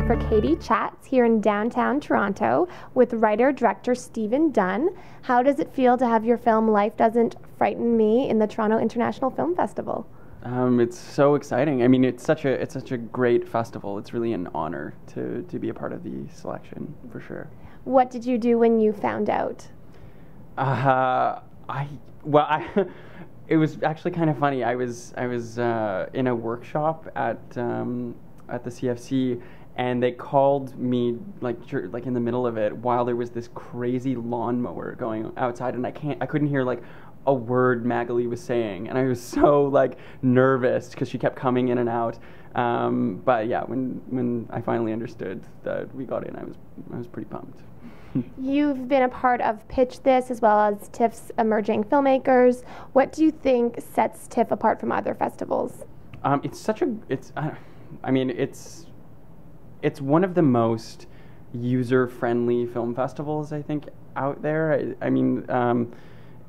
in for Katie Chats here in downtown Toronto with writer-director Stephen Dunn. How does it feel to have your film Life Doesn't Frighten Me in the Toronto International Film Festival? It's so exciting. I mean, it's such a great festival. It's really an honor to be a part of the selection, for sure. What did you do when you found out? It was actually kind of funny. I was in a workshop at the CFC, and they called me like in the middle of it while there was this crazy lawnmower going outside, and I couldn't hear like a word Magali was saying, and I was so like nervous because she kept coming in and out. But yeah, when I finally understood that we got in, I was pretty pumped. You've been a part of Pitch This as well as TIFF's emerging filmmakers. What do you think sets TIFF apart from other festivals? It's one of the most user-friendly film festivals I think out there.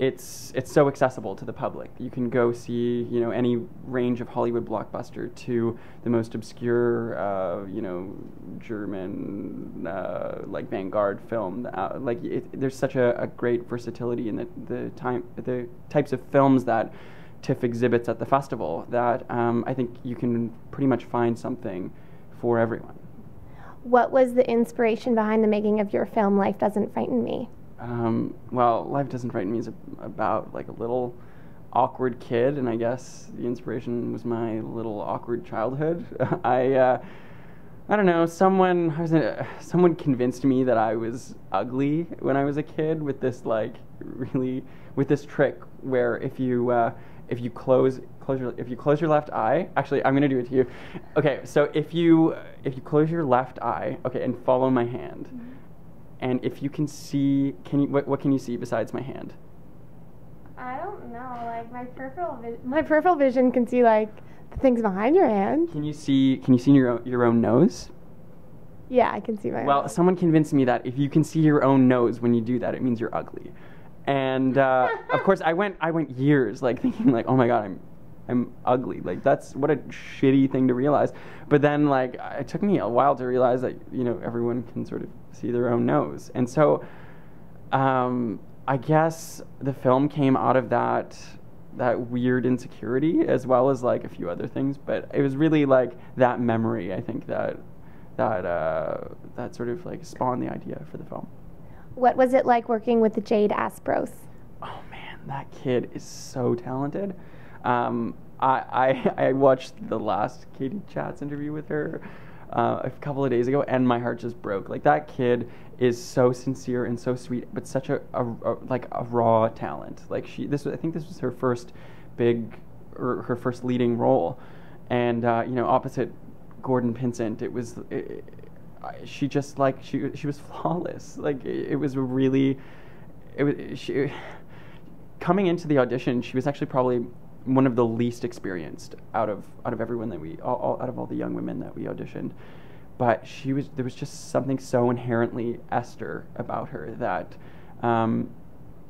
It's so accessible to the public. You can go see any range of Hollywood blockbuster to the most obscure German like vanguard film. There's such a great versatility in the types of films that TIFF exhibits at the festival that I think you can pretty much find something for everyone. What was the inspiration behind the making of your film Life Doesn't Frighten Me? Life Doesn't Frighten Me is about like a little awkward kid, and I guess the inspiration was my little awkward childhood. I don't know. Someone convinced me that I was ugly when I was a kid with this trick where if you close your left eye. Actually, I'm gonna do it to you. Okay, so if you close your left eye, okay, and follow my hand. Mm-hmm. And if you can see, what can you see besides my hand? I don't know. Like my peripheral vision can see like the things behind your hand. Can you see your own nose? Yeah, I can see my. Well, someone convinced me that if you can see your own nose when you do that, it means you're ugly. And of course, I went years like thinking like, oh my god, I'm ugly. Like that's what a shitty thing to realize. But then like it took me a while to realize that everyone can sort of see their own nose. And so I guess the film came out of that weird insecurity as well as like a few other things. But it was really like that memory, I think, that sort of like spawned the idea for the film. What was it like working with Jade Aspros? Oh man, that kid is so talented. I watched the last Katie Chats interview with her a couple of days ago, and my heart just broke. Like that kid is so sincere and so sweet, but such a raw talent. Like I think this was her first her first leading role, and opposite Gordon Pinsent, she was flawless. Like coming into the audition, she was actually probably one of the least experienced out of everyone that out of all the young women that we auditioned. But there was just something so inherently Esther about her that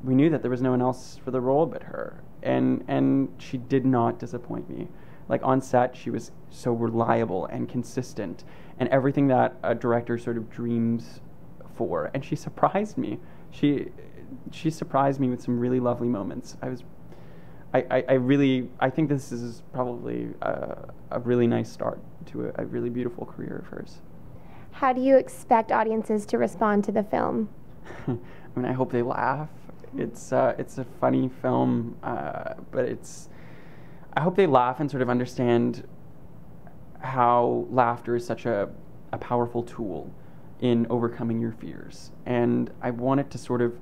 we knew that there was no one else for the role but her. And she did not disappoint me. Like on set, she was so reliable and consistent and everything that a director sort of dreams for. And she surprised me. She surprised me with some really lovely moments. I think this is probably a really nice start to a really beautiful career of hers. How do you expect audiences to respond to the film? I hope they laugh. It's a funny film, but I hope they laugh and sort of understand how laughter is such a powerful tool in overcoming your fears. And I want it to sort of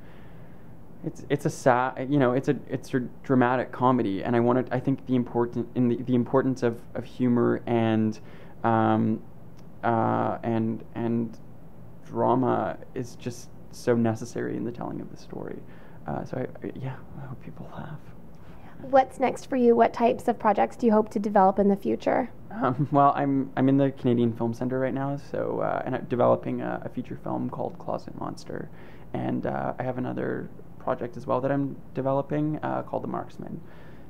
it's a sad, it's a dramatic comedy, and I think the importance of humor and drama is just so necessary in the telling of the story. So I hope people laugh. What's next for you? What types of projects do you hope to develop in the future? I'm in the Canadian Film Centre right now, so and I'm developing a feature film called Closet Monster, and I have another project as well that I'm developing called The Marksman.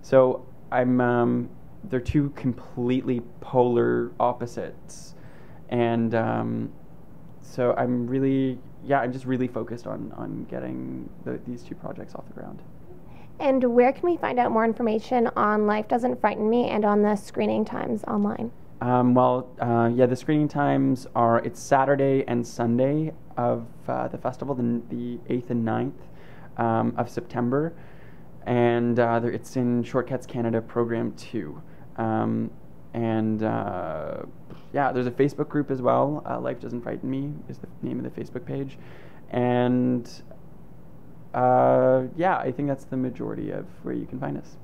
So they're two completely polar opposites, And so I'm just really focused on getting these 2 projects off the ground. And where can we find out more information on Life Doesn't Frighten Me and on the screening times online? The screening times it's Saturday and Sunday of the festival, the 8th and 9th of September, and it's in Shortcuts Canada Program 2. There's a Facebook group as well. Life Doesn't Frighten Me is the name of the Facebook page, and I think that's the majority of where you can find us.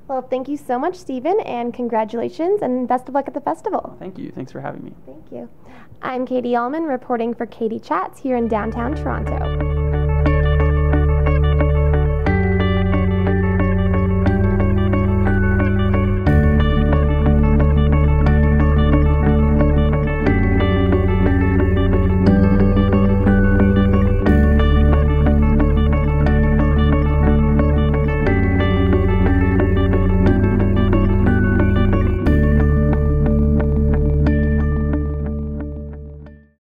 Well, thank you so much, Stephen, and congratulations, and best of luck at the festival. Thank you. Thanks for having me. Thank you. I'm Katie Uhlmann, reporting for Katie Chats here in downtown Toronto.